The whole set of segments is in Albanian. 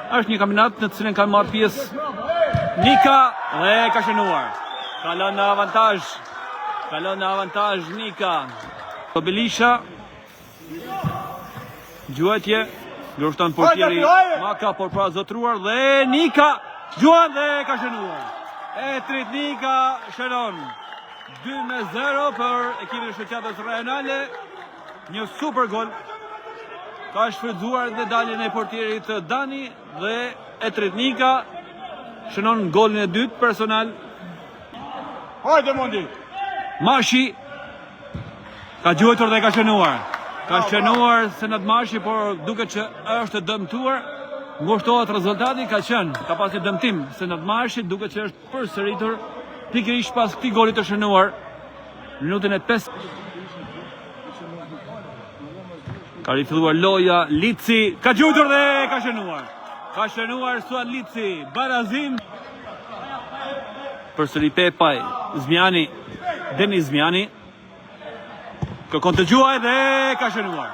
Është një kampionat në të cilin kanë marrë pjesë Nika dhe ka shënuar. Kalon në avantazh Nika. Belisha. Gjuajtje. Lufton portieri Maka por pra zotruar dhe Nika gjuan dhe ka shënuar. E trit Nika shënon. 2-0 për ekipin e shoqatës Renale. Një super gol. Ka shfrytzuar dhe daljen e portierit Dani dhe e trit Nika shënon golin e dytë personal. Hajde Mondi. Mashi ka gjuajtur dhe ka shënuar. Ka shënuar Senat Mashi, por duket që është dëmtuar. Ngushtohet rezultati, ka pasi dëmtim Senat Mashi, duket që është përsëritur pikërisht pas këtij goli të shënuar. Minutën e 5. Ka rifilluar loja, Lici ka gjuajtur dhe ka shënuar. Ka shënuar Suan Lici, barazim. Përsëri Pepaj, Zmiani, Denis Zmiani. Kërkon të gjuaj dhe ka shënuar.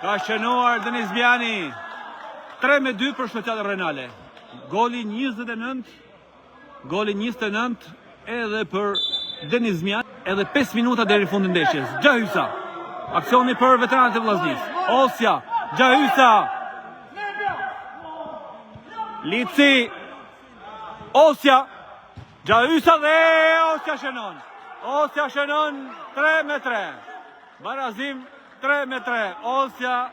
Ka shënuar Denis Zmiani. 3-2 për shoqatën Renale. Goli 29 edhe për Denis Zmiani, edhe 5 minuta deri në fundin e ndeshjes. Gjahysa. Aksioni për veteranët e Vllaznisë. Osja, Gjahysa. Lici. Osja. Gjahysa dhe Osja shënon. Osja shënon 3-3. Barazim 3-3. Osja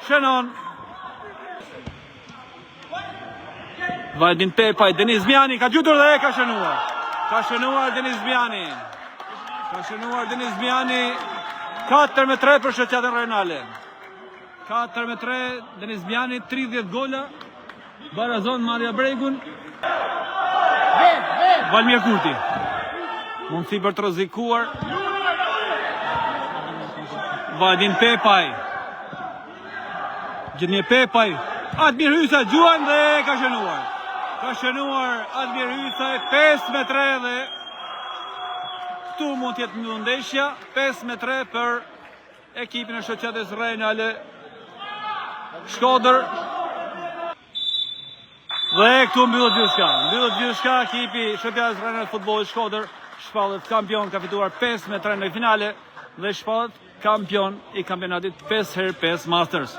shënon. Vajdin Pepaj, Denis Zmiani ka gjutur dhe ka shënuar. Ka shënuar Denis Zmiani. 4-3 për shoqatën Renale. 4-3, Denis Zmiani 30 gola. Barazon Maria Bregun. Valmir Kurti. Mundësi për të rrezikuar. Vajdin Pepaj. Gjendje Pepaj. Admir Hysa gjuan dhe ka shënuar. Ka shënuar Admir Hysa 5-3 dhe këtu mund t'jetë mbyllur ndeshja. 5-3 për ekipin e shoqatës Renale Shkodër. Dhe këtu mbyllet gjithçka. Ekipi i shoqatës Renale Futbollit Shkodër shpallet kampion, ka fituar 5-3 në finale dhe shpallet kampion i kampionatit 5x5 Masters.